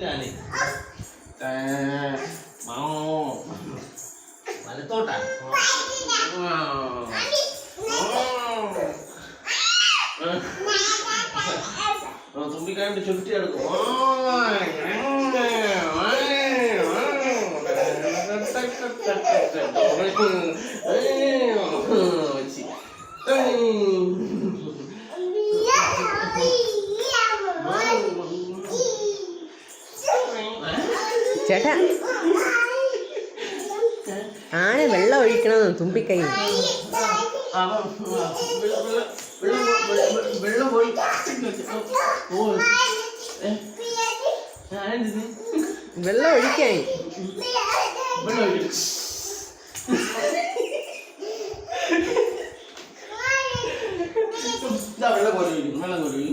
ഞാന് വലത്തോട്ടാ തുമ്പിക്കാണ്ട് ചുരുട്ടി എടുക്കും. ചേട്ടാ ആന വെള്ളം ഒഴിക്കണമെന്ന് തുമ്പിക്കൈ. വെള്ളം പോയി വെള്ളം ഒഴിക്കാൻ വെള്ളം ഒഴിക്കും. വെള്ളം പോലെ വെള്ളം പോലെ